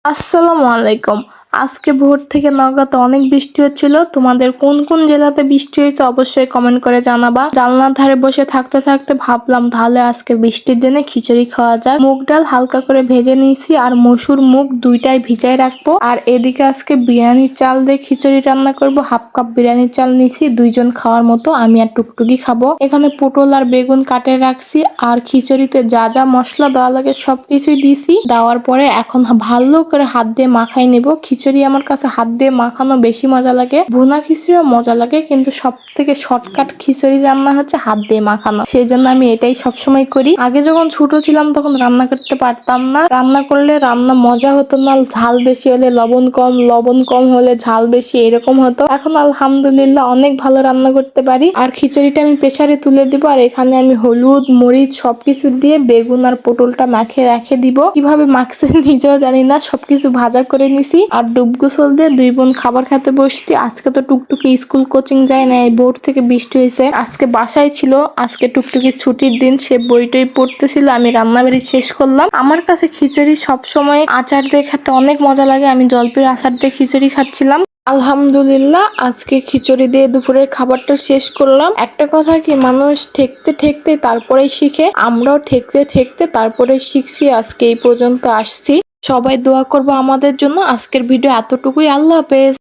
আসসালামু আলাইকুম। আজকে ভোর থেকে নওগাঁতে অনেক বৃষ্টি হচ্ছিল। তোমাদের কোন কোন জেলাতে বৃষ্টি হয়েছে অবশ্যই কমেন্ট করে জানাবা। জানলার ধারে বসে থাকতে থাকতে ভাবলাম তাহলে আজকে বৃষ্টির দিনে খিচুড়ি খাওয়া যায়। মুগ ডাল হালকা করে ভেজে নিয়েছি আর মসুর মুগ দুইটাই ভিজাই রাখবো। আর এদিকে আজকে বিরিয়ানির চাল দিয়ে খিচুড়ি রান্না করব। হাফ কাপ বিরিয়ানির চাল নিয়েছি, দুইজন খাওয়ার মতো, আমি আর টুকটুকি খাবো। এখানে পটল আর বেগুন কাটে রাখছি আর খিচুড়িতে যা যা মশলা দেওয়া লাগে সবকিছুই দিছি। দেওয়ার পরে এখন ভালো করে হাত দিয়ে মাখাই নেব। খিচুড়ি আমার কাছে হাত দিয়ে মাখানো বেশি মজা লাগে, ভুনা খিচুড়িও মজা লাগে, কিন্তু সব থেকে শর্টকাট খিচুড়ি রান্না হচ্ছে হাত দিয়ে মাখানো। সেই জন্য আমি এটাই সবসময় করি। আগে যখন ছোট ছিলাম তখন রান্না করতে পারতাম না, রান্না করলে রান্না মজা হতো না, ঝাল বেশি হলে লবণ কম, লবণ কম হলে ঝাল বেশি, এরকম হতো। এখন আলহামদুলিল্লাহ অনেক ভালো রান্না করতে পারি। আর খিচুড়িটা আমি প্রেসারে তুলে দিব আর এখানে আমি হলুদ মরিচ সবকিছু দিয়ে বেগুন আর পটলটা মাখিয়ে রেখে দিব। কিভাবে মাখছে নিজেও জানি না। সবকিছু ভাজা করে নিছি আর ডুব গোসল দিয়ে দুই বোন খাবার খেতে বসছি। আজকে তো টুকটুকি স্কুল কোচিং যায় না, এই ভোর থেকে বৃষ্টি হয়েছে। আজকে বাসায় ছিল, আজকে টুকটুকি ছুটির দিন, সে বইটই পড়তেছিল, আমি রান্নাবাড়ি শেষ করলাম। আমার কাছে খিচুড়ি সবসময় আচার দিয়ে খেতে অনেক মজা লাগে। আমি জলপির আচার দিয়ে খিচুড়ি খাচ্ছিলাম। আলহামদুলিল্লাহ আজকে খিচুড়ি দিয়ে দুপুরের খাবারটা শেষ করলাম। একটা কথা কি, মানুষ ঠেকতে ঠেকতে তারপরেই শিখে, আমরাও ঠেকতে ঠেকতে তারপরে শিখছি, আজকে এই পর্যন্ত আসছি। সবাই দোয়া করবো আমাদের জন্য। আজকের ভিডিও এতটুকুই। আল্লাহ হাফেজ।